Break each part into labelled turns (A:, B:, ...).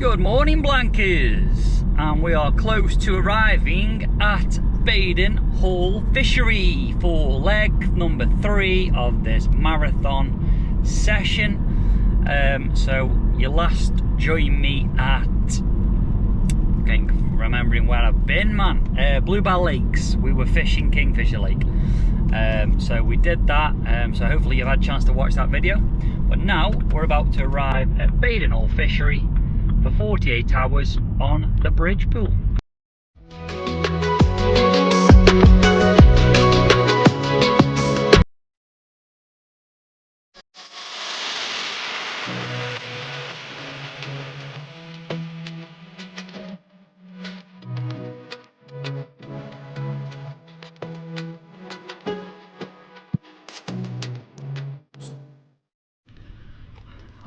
A: Good morning, Blankers, and we are close to arriving at Baden Hall Fishery for leg number 3 of this marathon session. So you last joined me at, remembering where I've been, man, Bluebell Lakes. We were fishing Kingfisher Lake. So we did that, so hopefully you've had a chance to watch that video. But now we're about to arrive at Baden Hall Fishery for 48 hours on the bridge pool.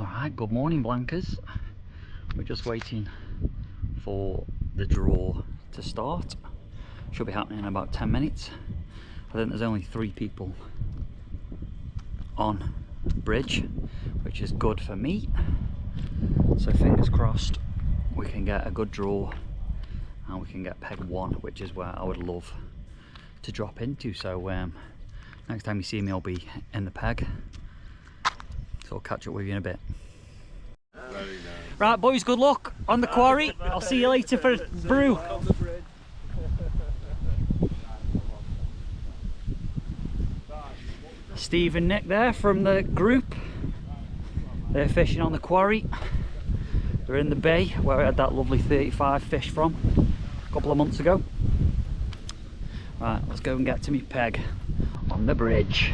A: Alright, good morning, Blankers. We're just waiting for the draw to start. Should be happening in about 10 minutes. I think there's only 3 people on the bridge, which is good for me. So fingers crossed we can get a good draw and we can get peg 1, which is where I would love to drop into. So next time you see me, I'll be in the peg. So I'll catch up with you in a bit. Right, boys, good luck on the quarry. I'll see you later for a brew. Steve and Nick there from the group. They're fishing on the quarry. They're in the bay where I had that lovely 35 fish from a couple of months ago. Right, let's go and get to me peg on the bridge.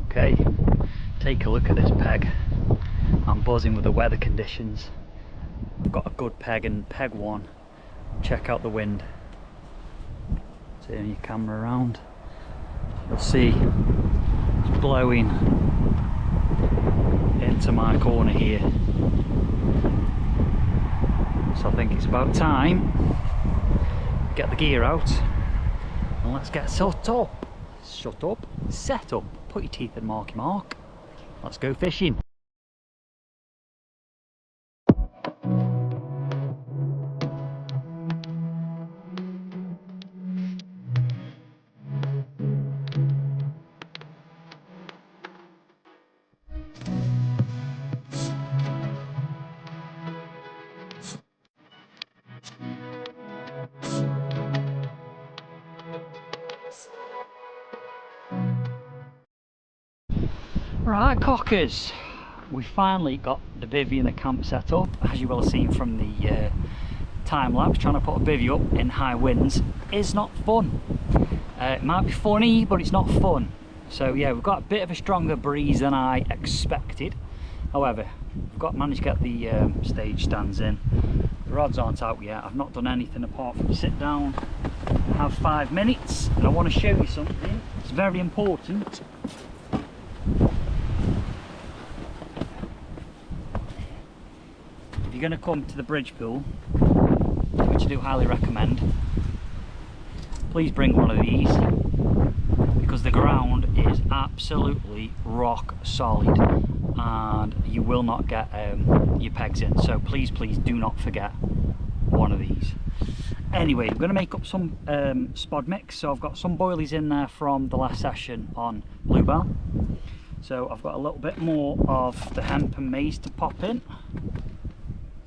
A: Okay, take a look at this peg. I'm buzzing with the weather conditions. I've got a good peg and peg 1. Check out the wind. Turn your camera around. You'll see it's blowing into my corner here. So I think it's about time. Get the gear out and let's get set up. Shut up, set up, put your teeth in marky mark. Let's go fishing. Right, cockers, we finally got the bivvy and the camp set up. As you will have seen from the time lapse, trying to put a bivvy up in high winds is not fun. It might be funny, but it's not fun. So yeah, we've got a bit of a stronger breeze than I expected. However, we've managed to get the stage stands in. The rods aren't out yet. I've not done anything apart from sit down, have 5 minutes, and I want to show you something. It's very important. If you're going to come to the bridge pool, which I do highly recommend, please bring one of these, because the ground is absolutely rock solid and you will not get your pegs in. So please do not forget one of these. Anyway, I'm going to make up some spod mix. So I've got some boilies in there from the last session on Bluebell. So I've got a little bit more of the hemp and maize to pop in.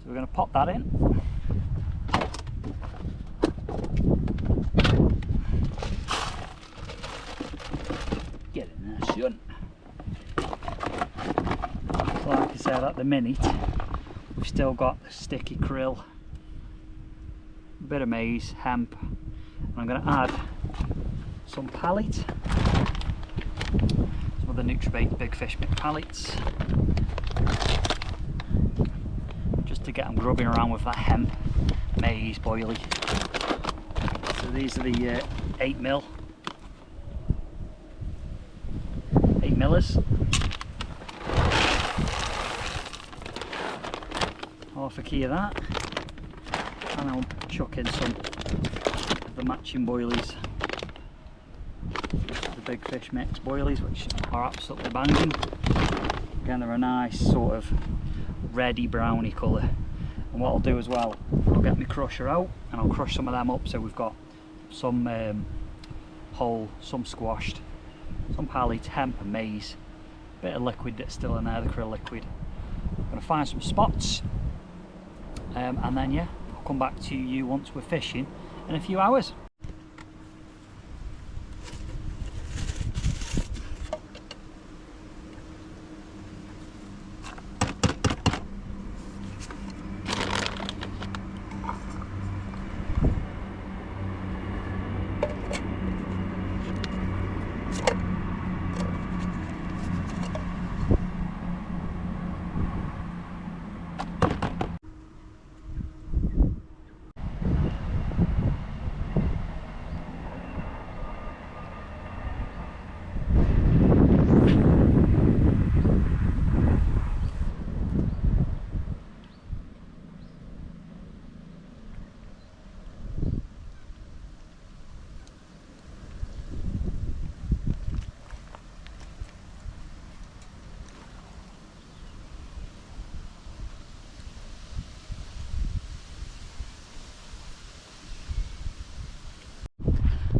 A: We're going to pop that in. Get in there, son. So like I said, at the minute, we've still got the sticky krill, a bit of maize, hemp, and I'm going to add some pallet, some of the Nutribait Big Fish pallets, just to get them grubbing around with that hemp, maize, boilie. So these are the 8mm millers. Half a key of that, and I'll chuck in some of the matching boilies, the big fish mix boilies, which are absolutely banging. Again, they're a nice sort of reddy browny colour. And what I'll do as well, I'll get my crusher out and I'll crush some of them up, so we've got some whole, some squashed, some pallet, hemp and maize, bit of liquid that's still in there, the krill liquid. I'm going to find some spots, and then yeah, I'll come back to you once we're fishing in a few hours.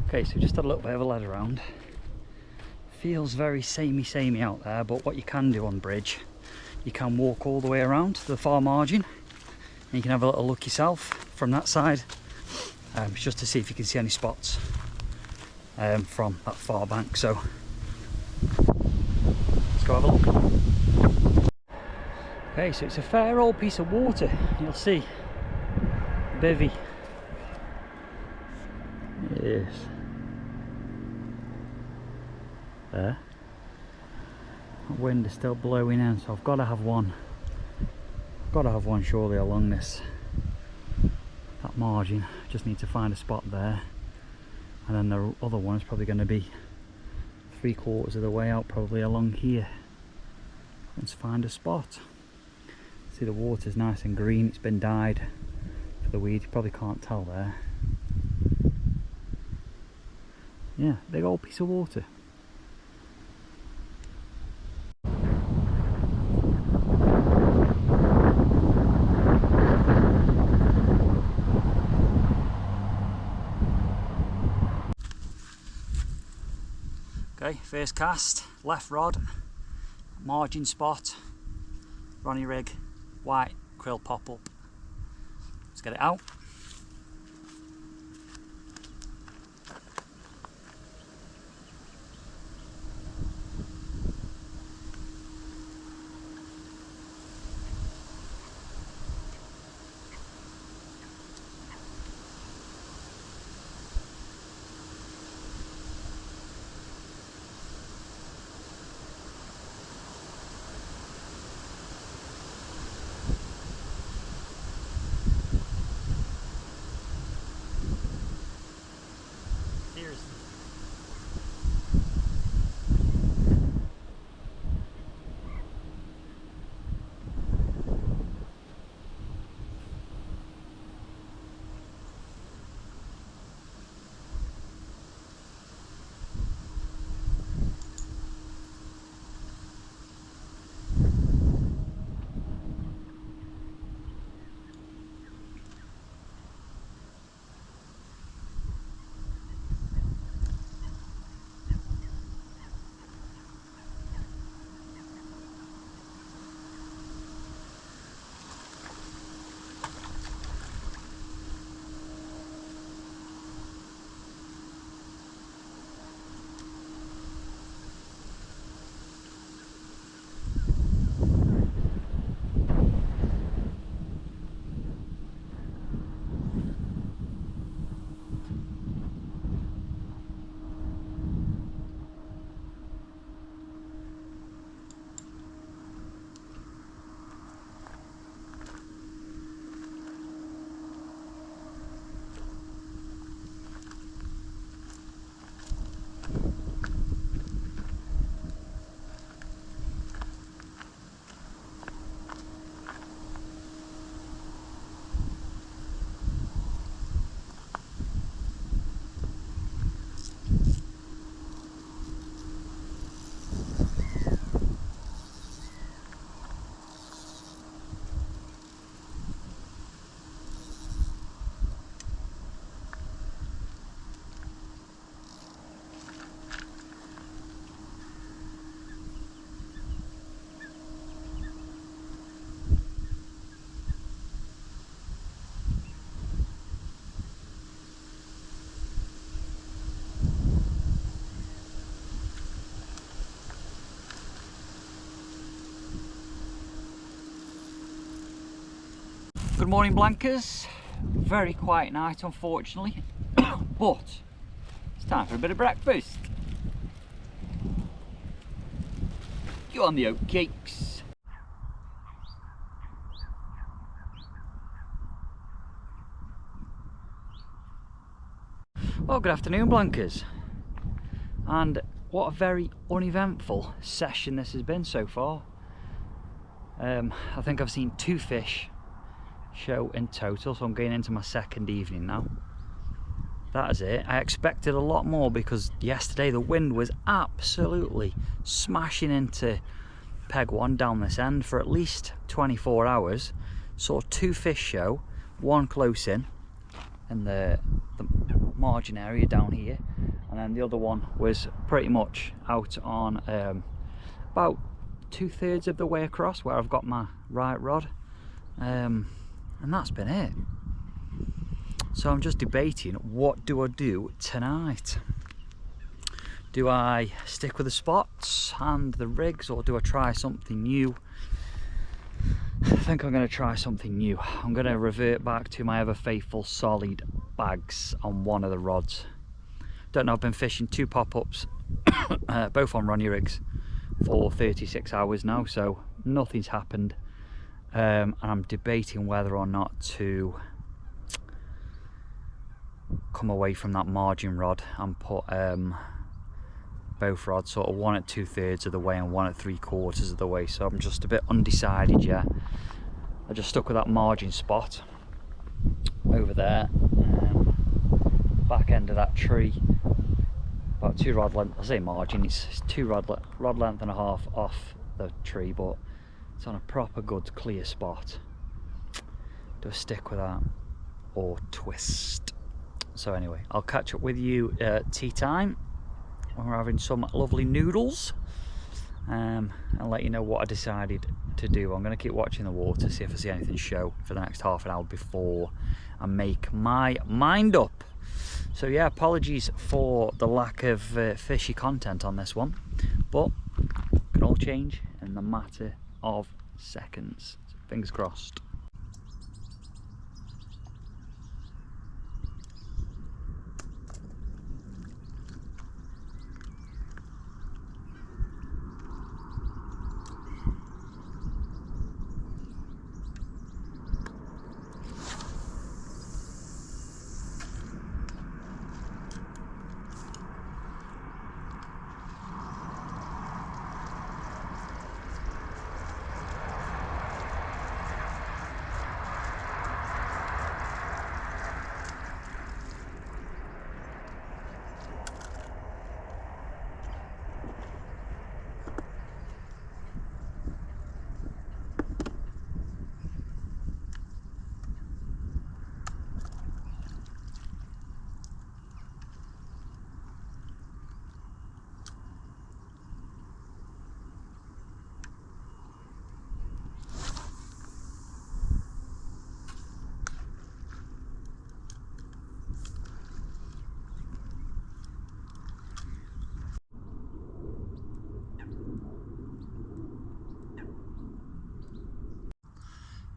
A: Okay, so just had a little bit of a lead around. Feels very samey out there, but what you can do on the bridge, you can walk all the way around to the far margin and you can have a little look yourself from that side, just to see if you can see any spots from that far bank. So let's go have a look. Okay, so it's a fair old piece of water. You'll see bivvy. Yes. There. The wind is still blowing in, so I've got to have one. I've got to have one surely along that margin. Just need to find a spot there, and then the other one is probably going to be 3/4 of the way out, probably along here. Let's find a spot. See, the water's nice and green. It's been dyed for the weed. You probably can't tell there. Yeah, big old piece of water. Okay, first cast, left rod, margin spot, Ronnie rig, white krill popple. Let's get it out. Good morning, Blankers. Very quiet night, unfortunately, but it's time for a bit of breakfast. You on the oat cakes? Well, good afternoon, Blankers. And what a very uneventful session this has been so far. I think I've seen 2 fish show in total, so I'm going into my second evening now. That is it. I expected a lot more because yesterday the wind was absolutely smashing into peg 1 down this end for at least 24 hours. Saw 2 fish show, 1 close in the margin area down here, and then the other one was pretty much out on about 2/3 of the way across where I've got my right rod, and that's been it. So I'm just debating, what do I do tonight? Do I stick with the spots and the rigs, or do I try something new? I think I'm going to try something new. I'm going to revert back to my ever faithful solid bags on one of the rods. Don't know, I've been fishing 2 pop-ups, both on Ronnie rigs, for 36 hours now, so nothing's happened. And I'm debating whether or not to come away from that margin rod and put both rods, sort of one at 2/3 of the way and one at 3/4 of the way. So I'm just a bit undecided yet. I just stuck with that margin spot over there, back end of that tree, about 2 rod length. I say margin, it's 2 rod length and a half off the tree, but it's on a proper good clear spot. Do I stick with that or twist? So anyway, I'll catch up with you at tea time when we're having some lovely noodles, and let you know what I decided to do. I'm going to keep watching the water, see if I see anything show for the next half an hour before I make my mind up. So yeah, apologies for the lack of fishy content on this one, but it can all change in the matter of seconds. So fingers crossed.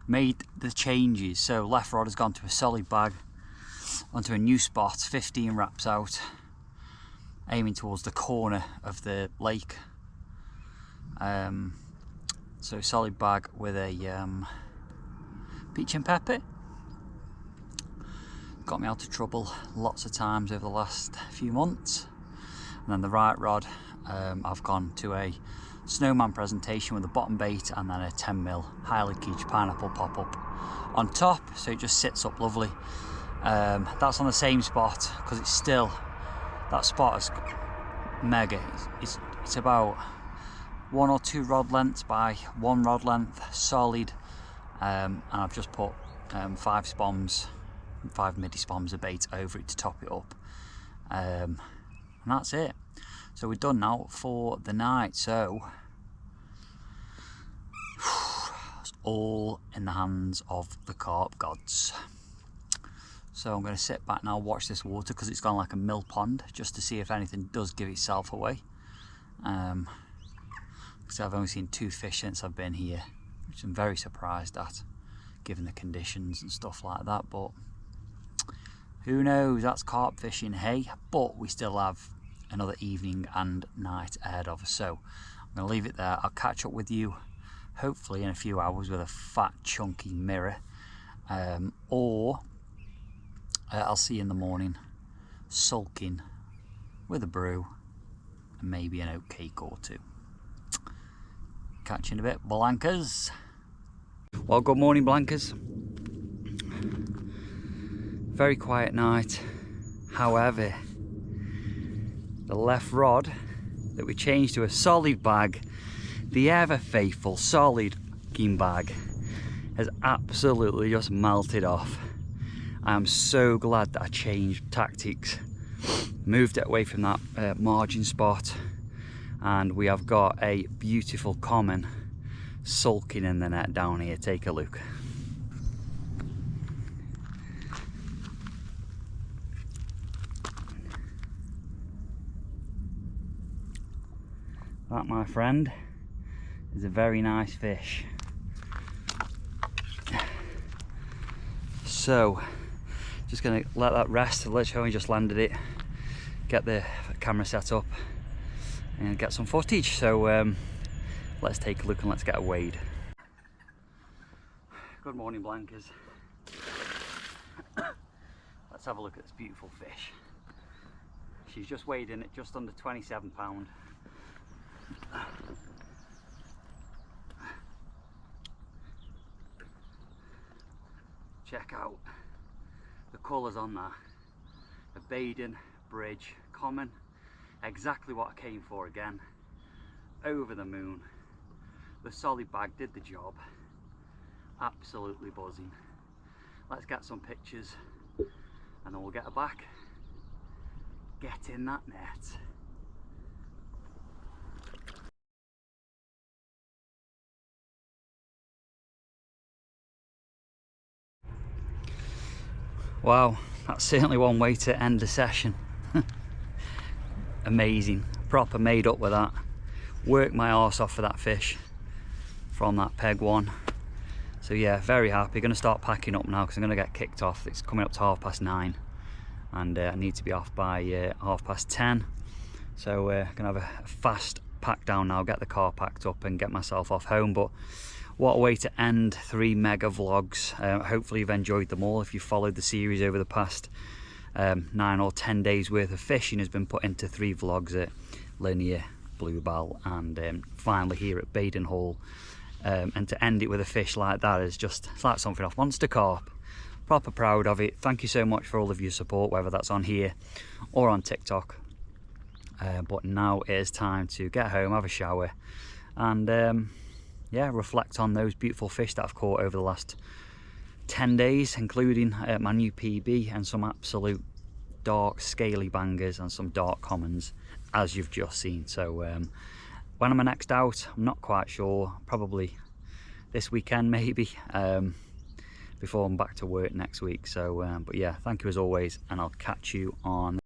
A: Made the changes, so left rod has gone to a solid bag onto a new spot, 15 wraps out, aiming towards the corner of the lake. So solid bag with a peach and pepper. Got me out of trouble lots of times over the last few months. And then the right rod, I've gone to a snowman presentation with a bottom bait and then a 10mm high leakage pineapple pop-up on top, so it just sits up lovely. That's on the same spot because it's still, that spot is mega. It's about 1 or 2 rod lengths by 1 rod length, solid, and I've just put 5 spoms, 5 midi spoms of bait over it to top it up, and that's it. So we're done now for the night, so it's all in the hands of the carp gods. So I'm going to sit back now, watch this water because it's gone like a mill pond, just to see if anything does give itself away. Because I've only seen 2 fish since I've been here, which I'm very surprised at, given the conditions and stuff like that, but who knows, that's carp fishing, hey. But we still have another evening and night ahead of us, so I'm going to leave it there. I'll catch up with you hopefully in a few hours with a fat chunky mirror, or I'll see you in the morning sulking with a brew and maybe an oat cake or two. Catch you in a bit, Blankers. Well, good morning, Blankers. Very quiet night. However, the left rod that we changed to a solid bag, the ever faithful solid game bag, has absolutely just melted off. I am so glad that I changed tactics, moved it away from that margin spot, and we have got a beautiful common sulking in the net down here. Take a look. That, my friend, is a very nice fish. So, just gonna let that rest. Literally just landed it, get the camera set up and get some footage. So let's take a look and let's get a wade. Good morning, Blankers. Let's have a look at this beautiful fish. She's just weighed in at just under 27 pounds. Check out the colours on that. A Baden Bridge common, exactly what I came for again. Over the moon. The solid bag did the job. Absolutely buzzing. Let's get some pictures and then we'll get her back. Get in that net. Wow, that's certainly one way to end the session. Amazing, proper made up with that. Worked my arse off for that fish from that peg one. So yeah, very happy. Going to start packing up now because I'm going to get kicked off. It's coming up to 9:30 and I need to be off by 10:30. So going to have a fast pack down now, get the car packed up and get myself off home. But what a way to end 3 mega vlogs. Hopefully you've enjoyed them all. If you followed the series over the past 9 or 10 days worth of fishing has been put into 3 vlogs at Linear, Bluebell and finally here at Baden Hall. And to end it with a fish like that is just, it's like something off Monster Carp. Proper proud of it. Thank you so much for all of your support, whether that's on here or on TikTok. But now it is time to get home, have a shower and yeah, reflect on those beautiful fish that I've caught over the last 10 days, including my new PB and some absolute dark scaly bangers and some dark commons, as you've just seen. So when am I next out? I'm not quite sure. Probably this weekend maybe, before I'm back to work next week. So but yeah, thank you as always and I'll catch you on